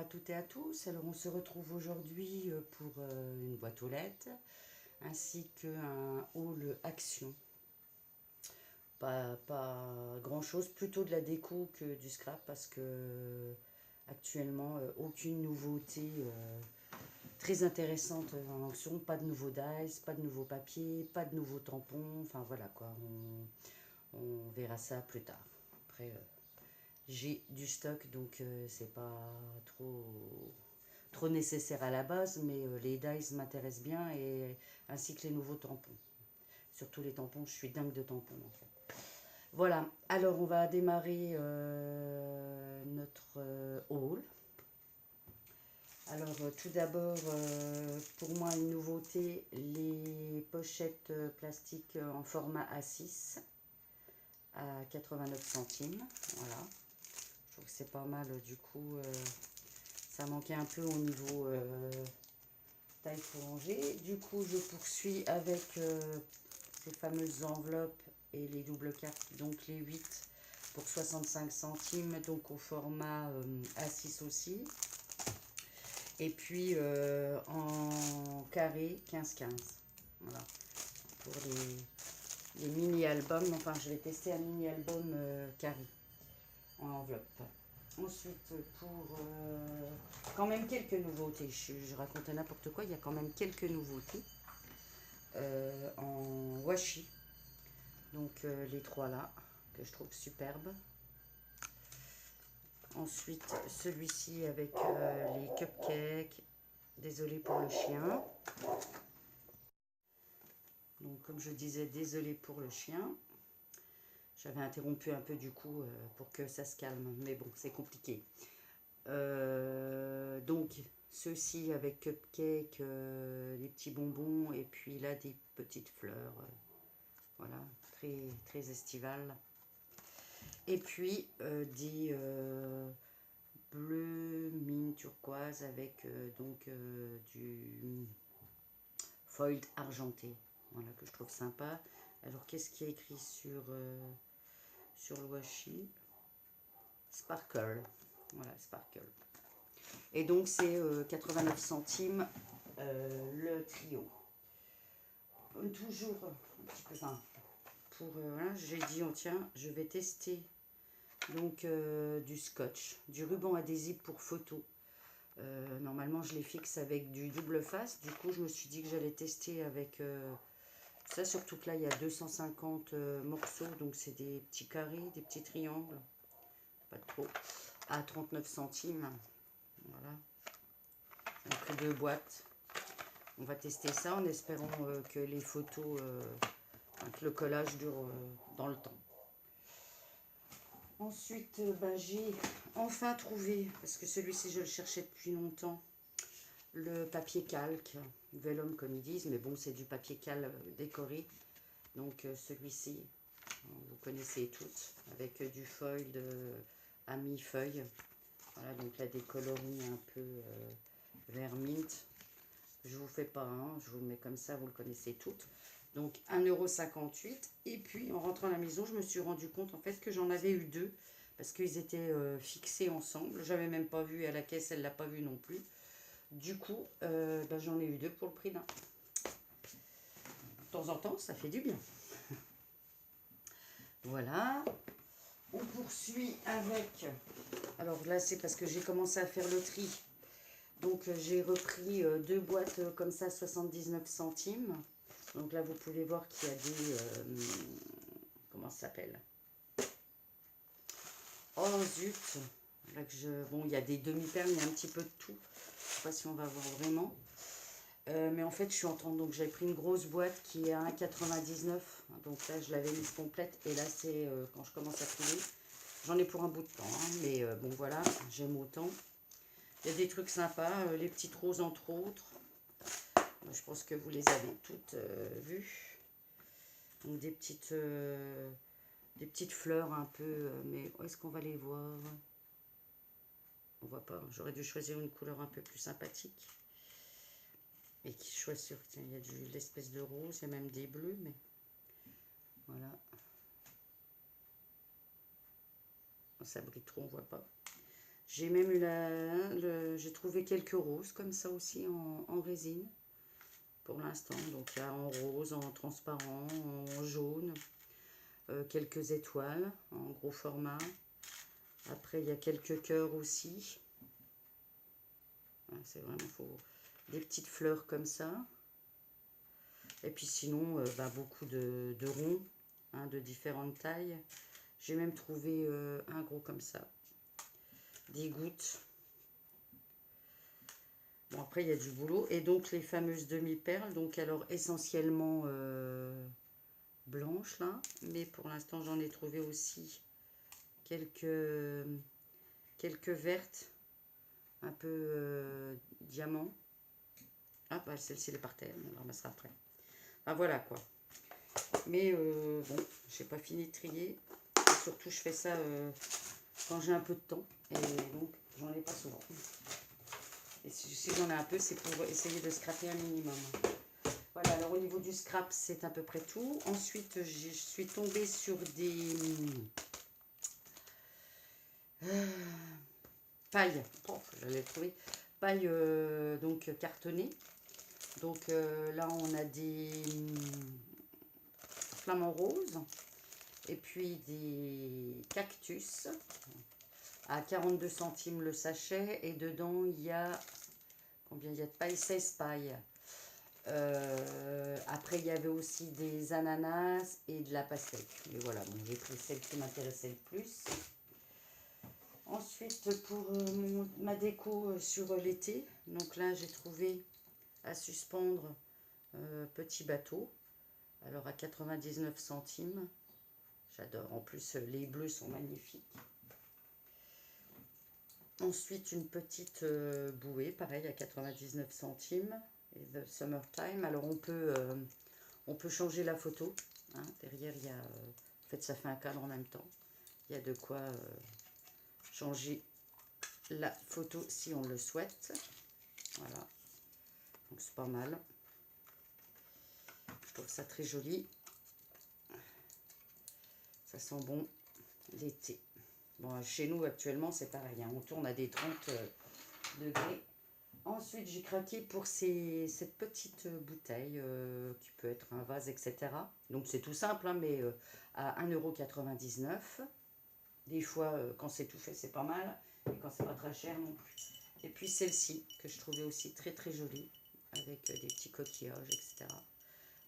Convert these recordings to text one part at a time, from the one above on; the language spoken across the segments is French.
à toutes et à tous. Alors on se retrouve aujourd'hui pour une boîte aux lettres ainsi qu'un haul action. Pas grand chose, plutôt de la déco que du scrap parce que actuellement aucune nouveauté très intéressante en action. Pas de nouveaux dice, pas de nouveaux papiers, pas de nouveaux tampons. Enfin voilà quoi, on verra ça plus tard. Après, j'ai du stock donc c'est pas trop nécessaire à la base, mais les dies m'intéressent bien et ainsi que les nouveaux tampons. Surtout les tampons, je suis dingue de tampons en fait. Voilà, alors on va démarrer notre haul. Alors tout d'abord, pour moi une nouveauté, les pochettes plastiques en format A6 à 89 centimes. Voilà, je trouve que c'est pas mal du coup. Ça manquait un peu au niveau taille pour ranger. Du coup, je poursuis avec ces fameuses enveloppes et les doubles cartes, donc les 8 pour 65 centimes, donc au format A6 aussi. Et puis en carré 15-15. Voilà. Pour les mini-albums, enfin je vais tester un mini-album carré en enveloppe. Ensuite, pour quand même quelques nouveautés, je racontais n'importe quoi, il y a quand même quelques nouveautés en washi. Donc les trois là, que je trouve superbes. Ensuite, celui-ci avec les cupcakes. Désolé pour le chien. Donc comme je disais, désolé pour le chien. J'avais interrompu un peu du coup pour que ça se calme, mais bon, c'est compliqué. Donc ceux-ci avec cupcake, des petits bonbons et puis là des petites fleurs. Voilà, très estival. Et puis des bleus mine turquoise avec donc du foil argenté. Voilà, que je trouve sympa. Alors qu'est-ce qui est écrit sur le washi? Sparkle. Voilà, sparkle. Et donc c'est 89 centimes le trio. Toujours un petit peu. Enfin, pour voilà, j'ai dit tiens, je vais tester donc du scotch, du ruban adhésif pour photo. Normalement je les fixe avec du double face. Du coup je me suis dit que j'allais tester avec ça, surtout que là il y a 250 morceaux, donc c'est des petits carrés, des petits triangles, pas trop, à 39 centimes. Voilà. J'ai pris 2 boîtes. On va tester ça en espérant que les photos, que le collage dure dans le temps. Ensuite, j'ai enfin trouvé, parce que celui-ci je le cherchais depuis longtemps, le papier calque, vellum comme ils disent, mais bon c'est du papier calque décoré. Donc celui-ci, vous connaissez toutes, avec du foil à mi-feuille. Voilà, donc là des coloris un peu vert mint. Je vous fais pas un, je vous le mets comme ça, vous le connaissez toutes. Donc 1,58 €. Et puis en rentrant à la maison, je me suis rendu compte en fait que j'en avais eu 2. Parce qu'ils étaient fixés ensemble. J'avais même pas vu à la caisse, elle l'a pas vu non plus. Du coup, j'en ai eu 2 pour le prix d'un. De temps en temps, ça fait du bien. Voilà. On poursuit avec... Alors là, c'est parce que j'ai commencé à faire le tri. Donc j'ai repris 2 boîtes comme ça, 79 centimes. Donc là, vous pouvez voir qu'il y a des... comment ça s'appelle? Oh zut! Là que bon, il y a des demi-perles, il y a un petit peu de tout. Je ne sais pas si on va voir vraiment. Mais en fait, je suis en train... Donc j'ai pris une grosse boîte qui est à 1,99 €. Donc là, je l'avais mise complète. Et là, c'est quand je commence à trier. J'en ai pour un bout de temps. Hein, mais bon, voilà, j'aime autant. Il y a des trucs sympas. Les petites roses, entre autres. Je pense que vous les avez toutes vues. Donc des petites fleurs un peu. Mais où est-ce qu'on va les voir? On voit pas. J'aurais dû choisir une couleur un peu plus sympathique. Et qui choisit. Tiens, il y a de l'espèce de rose. Il y a même des bleus. Mais voilà. Ça brille trop, on voit pas. J'ai même eu j'ai trouvé quelques roses comme ça aussi en résine pour l'instant. Donc il y a en rose, en transparent, en jaune, quelques étoiles en gros format. Après il y a quelques cœurs aussi. C'est vraiment faux. Des petites fleurs comme ça. Et puis sinon, beaucoup de ronds, hein, de différentes tailles. J'ai même trouvé un gros comme ça. Des gouttes. Bon, après, il y a du boulot. Et donc, les fameuses demi-perles. Donc, alors, essentiellement blanches, là. Mais pour l'instant, j'en ai trouvé aussi quelques vertes. Un peu diamant. Ah, bah, celle-ci, elle est par terre. On la ramassera après. Ah, voilà, quoi. Mais bon, j'ai pas fini de trier. Et surtout, je fais ça quand j'ai un peu de temps. Et donc, j'en ai pas souvent. Et si j'en ai un peu, c'est pour essayer de scraper un minimum. Voilà, alors au niveau du scrap, c'est à peu près tout. Ensuite, je suis tombée sur des pailles. Oh, j'allais le trouver. Pailles donc cartonnées. Donc là, on a des flamants roses. Et puis des cactus à 42 centimes le sachet. Et dedans, il y a... Combien il y a de pailles? 16 pailles. Après, il y avait aussi des ananas et de la pastèque. Mais voilà, bon, j'ai pris celle qui m'intéressait le plus. Ensuite, pour ma déco sur l'été, donc là, j'ai trouvé à suspendre petit bateau. Alors, à 99 centimes. J'adore. En plus, les bleus sont magnifiques. Ensuite, une petite bouée, pareil, à 99 centimes. Et The Summertime. Alors, on peut changer la photo. Hein. Derrière, il y a... en fait, ça fait un cadre en même temps. Il y a de quoi changer la photo si on le souhaite. Voilà. Donc, c'est pas mal. Je trouve ça très joli. Ça sent bon l'été. Bon, chez nous, actuellement, c'est pareil. Hein. On tourne à des 30 degrés. Ensuite, j'ai craqué pour cette petite bouteille qui peut être un vase, etc. Donc, c'est tout simple, hein, mais à 1,99 €. Des fois, quand c'est tout fait, c'est pas mal. Et quand c'est pas très cher non plus. Et puis, celle-ci, que je trouvais aussi très, très jolie. Avec des petits coquillages, etc.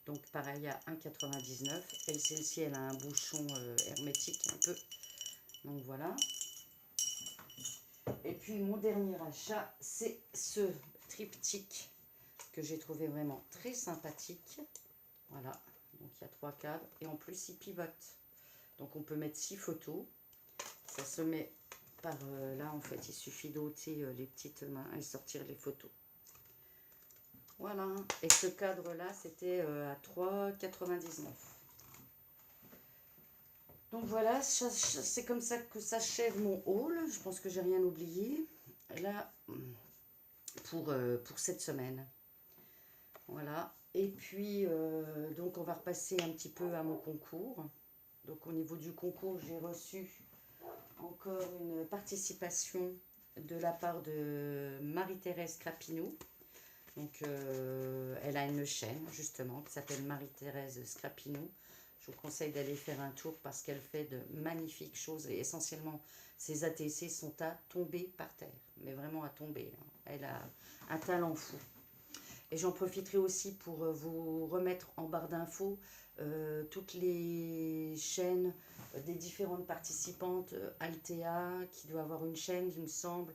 Donc, pareil, à 1,99 €. Et celle-ci, elle a un bouchon hermétique un peu. Donc, voilà. Et puis mon dernier achat, c'est ce triptyque que j'ai trouvé vraiment très sympathique. Voilà, donc il y a 3 cadres et en plus il pivote. Donc on peut mettre 6 photos. Ça se met par là en fait, il suffit d'ôter les petites mains et sortir les photos. Voilà, et ce cadre là c'était à 3,99 €. Donc voilà, c'est comme ça que s'achève mon haul. Je pense que j'ai rien oublié. Là, pour cette semaine. Voilà. Et puis, donc on va repasser un petit peu à mon concours. Donc au niveau du concours, j'ai reçu encore une participation de la part de Marie-Thérèse Scrapinou. Donc elle a une chaîne justement qui s'appelle Marie-Thérèse Scrapinou. Je vous conseille d'aller faire un tour parce qu'elle fait de magnifiques choses et essentiellement ses ATC sont à tomber par terre, mais vraiment à tomber. Hein. Elle a un talent fou. Et j'en profiterai aussi pour vous remettre en barre d'infos toutes les chaînes des différentes participantes. Altea, qui doit avoir une chaîne, il me semble,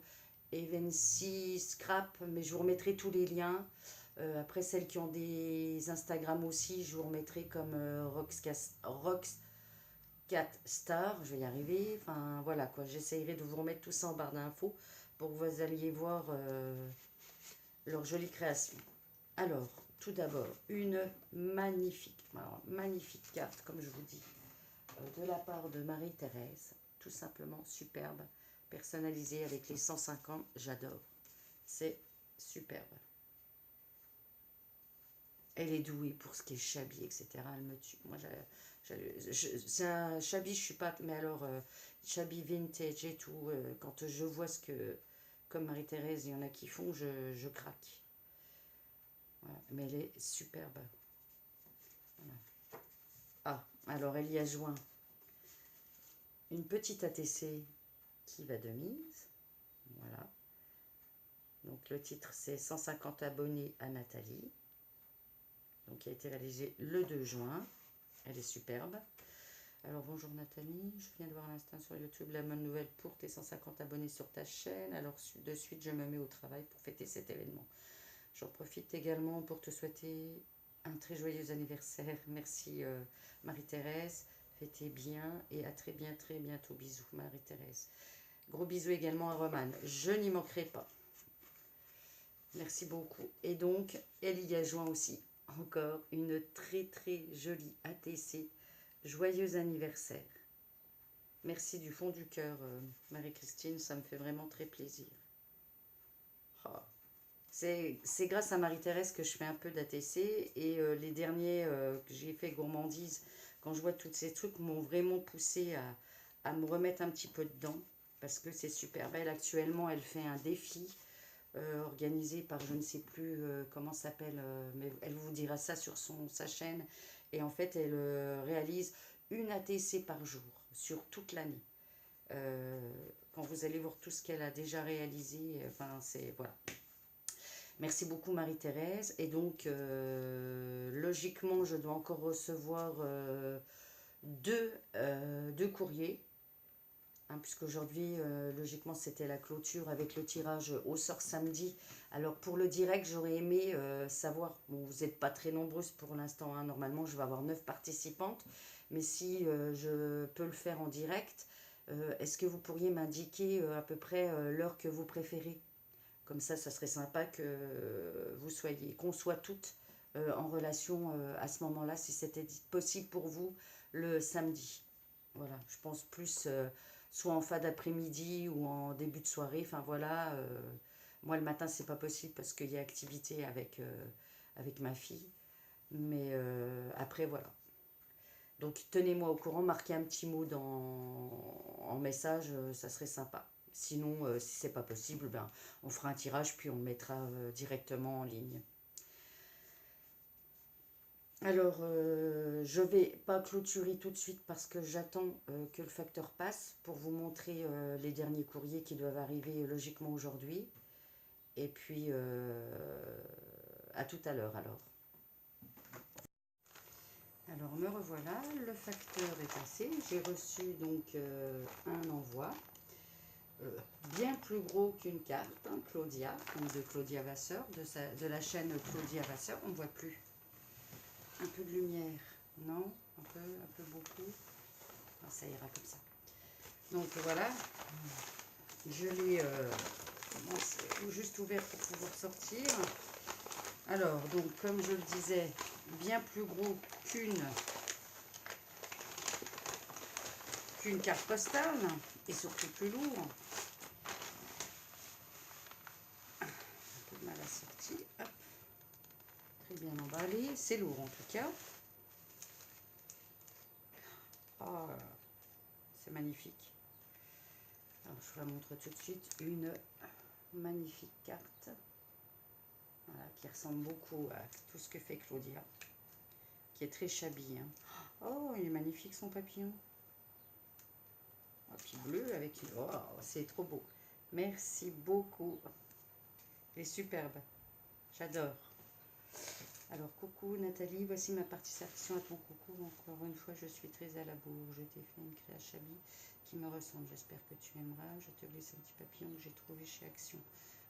Evency, Scrap, mais je vous remettrai tous les liens. Après, celles qui ont des Instagram aussi, je vous remettrai comme Roxcat Star, je vais y arriver. Enfin, voilà quoi, j'essayerai de vous remettre tout ça en barre d'infos pour que vous alliez voir leur jolie création. Alors, tout d'abord, une magnifique carte, comme je vous dis, de la part de Marie-Thérèse. Tout simplement superbe, personnalisée avec les 150, j'adore. C'est superbe. Elle est douée pour ce qui est chablis, etc. Elle me tue. Moi, C'est un Shabby, je suis pas... Mais alors, Shabby vintage et tout, quand je vois ce que... Comme Marie-Thérèse, il y en a qui font, je craque. Voilà. Mais elle est superbe. Voilà. Ah, alors elle y a joint une petite ATC qui va de mise. Voilà. Donc le titre c'est 150 abonnés à Nathalie. Donc qui a été réalisé le 2 juin. Elle est superbe. Alors bonjour Nathalie, je viens de voir à l'instant sur YouTube la bonne nouvelle pour tes 150 abonnés sur ta chaîne. Alors de suite je me mets au travail pour fêter cet événement. J'en profite également pour te souhaiter un très joyeux anniversaire. Merci Marie-Thérèse, fêtez bien et à très bientôt. Bisous Marie-Thérèse. Gros bisous également à Romane, je n'y manquerai pas. Merci beaucoup. Et donc, elle y a joint aussi encore une très jolie ATC. Joyeux anniversaire. Merci du fond du cœur, Marie-Christine, ça me fait vraiment très plaisir. Oh. C'est grâce à Marie-Thérèse que je fais un peu d'ATC et les derniers que j'ai fait gourmandise, quand je vois tous ces trucs, m'ont vraiment poussé à me remettre un petit peu dedans parce que c'est super belle. Actuellement, elle fait un défi organisé par je ne sais plus comment ça s'appelle, mais elle vous dira ça sur sa chaîne. Et en fait, elle réalise une ATC par jour sur toute l'année. Quand vous allez voir tout ce qu'elle a déjà réalisé, enfin, c'est voilà. Merci beaucoup Marie-Thérèse. Et donc, logiquement, je dois encore recevoir deux courriers. Hein, puisqu'aujourd'hui, logiquement, c'était la clôture avec le tirage au sort samedi. Alors, pour le direct, j'aurais aimé savoir... Bon, vous n'êtes pas très nombreuses pour l'instant. Hein, normalement, je vais avoir 9 participantes. Mais si je peux le faire en direct, est-ce que vous pourriez m'indiquer à peu près l'heure que vous préférez? Comme ça serait sympa que vous soyez, qu'on soit toutes en relation à ce moment-là, si c'était possible pour vous, le samedi. Voilà, je pense plus soit en fin d'après-midi ou en début de soirée. Enfin voilà, moi le matin c'est pas possible parce qu'il y a activité avec ma fille. Mais après voilà. Donc tenez-moi au courant, marquez un petit mot en message, ça serait sympa. Sinon, si c'est pas possible, ben, on fera un tirage puis on le mettra directement en ligne. Alors, je vais pas clôturer tout de suite parce que j'attends que le facteur passe pour vous montrer les derniers courriers qui doivent arriver logiquement aujourd'hui. Et puis, à tout à l'heure alors. Alors, me revoilà, le facteur est passé. J'ai reçu donc un envoi. Bien plus gros qu'une carte, hein, Claudia, donc de Claudia Vasseur, de la chaîne Claudia Vasseur. On ne voit plus. Un peu de lumière, non? Un peu beaucoup. Ah, ça ira comme ça. Donc voilà, je l'ai juste ouvert pour pouvoir sortir. Alors, donc comme je le disais, bien plus gros qu'une carte postale et surtout plus lourd. Mal assorti, hop. Très bien emballé, c'est lourd en tout cas. Oh, c'est magnifique. Alors je vous la montre tout de suite, une magnifique carte, voilà, qui ressemble beaucoup à tout ce que fait Claudia, qui est très shabby. Hein. Oh, il est magnifique son papillon. Oh, puis bleu avec une... Oh, c'est trop beau. Merci beaucoup. Il est superbe. J'adore. Alors, coucou Nathalie, voici ma participation à ton concours. Encore une fois, je suis très à la bourre. Je t'ai fait une créa Shabby qui me ressemble. J'espère que tu aimeras. Je te glisse un petit papillon que j'ai trouvé chez Action.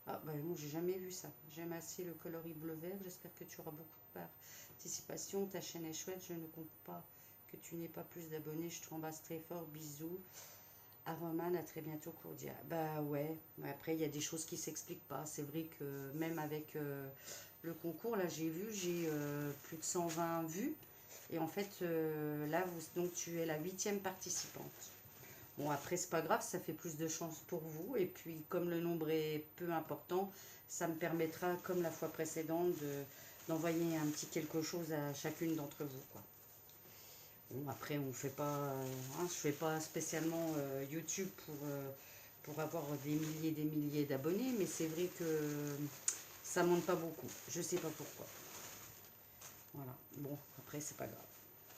Ah, bah moi, j'ai jamais vu ça. J'aime assez le coloris bleu-vert. J'espère que tu auras beaucoup de participation. Ta chaîne est chouette. Je ne compte pas que tu n'aies pas plus d'abonnés. Je te embrasse très fort. Bisous. À Romane, à très bientôt, Claudia. Bah ouais, après, il y a des choses qui ne s'expliquent pas. C'est vrai que même avec... le concours, là, j'ai plus de 120 vues. Et en fait, là, donc, tu es la 8e participante. Bon, après, c'est pas grave, ça fait plus de chance pour vous. Et puis, comme le nombre est peu important, ça me permettra, comme la fois précédente, d'envoyer un petit quelque chose à chacune d'entre vous, quoi. Bon, après, on fait pas, je fais pas spécialement YouTube pour avoir des milliers d'abonnés, mais c'est vrai que ça monte pas beaucoup. Je sais pas pourquoi. Voilà. Bon, après, c'est pas grave.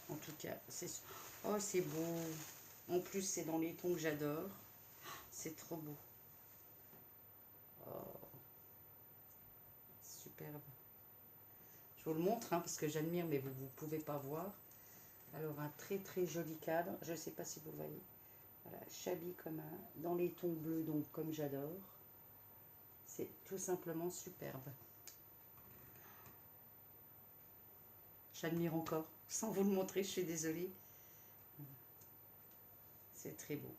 En tout cas, c'est... Oh, c'est beau. En plus, c'est dans les tons que j'adore. C'est trop beau. Oh, superbe. Je vous le montre, hein, parce que j'admire, mais vous ne pouvez pas voir. Alors, un très très joli cadre. Je ne sais pas si vous voyez. Voilà, Shabby comme dans les tons bleus, donc comme j'adore. C'est tout simplement superbe. J'admire encore. Sans vous le montrer, je suis désolée. C'est très beau.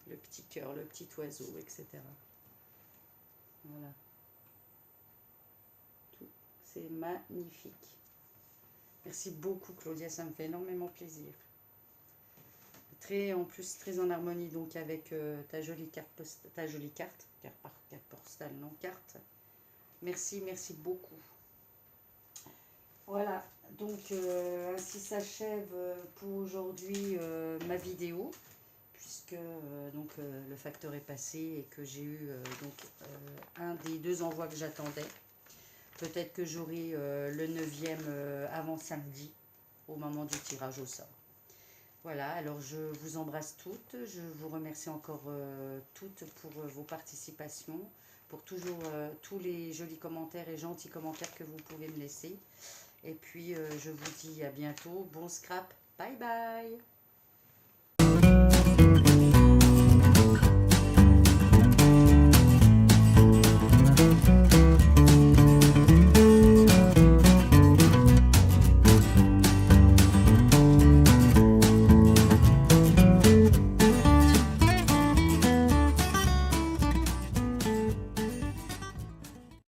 Le petit cœur, le petit oiseau, etc. Voilà. Tout. C'est magnifique. Merci beaucoup, Claudia. Ça me fait énormément plaisir. Très, en plus, très en harmonie donc avec ta jolie carte postale, ta jolie carte postale, non, carte. Merci, merci beaucoup. Voilà, donc ainsi s'achève pour aujourd'hui ma vidéo, puisque le facteur est passé et que j'ai eu un des 2 envois que j'attendais. Peut-être que j'aurai le 9e avant samedi, au moment du tirage au sort. Voilà, alors je vous embrasse toutes, je vous remercie encore toutes pour vos participations, pour toujours tous les jolis commentaires et gentils commentaires que vous pouvez me laisser. Et puis je vous dis à bientôt, bon scrap, bye bye!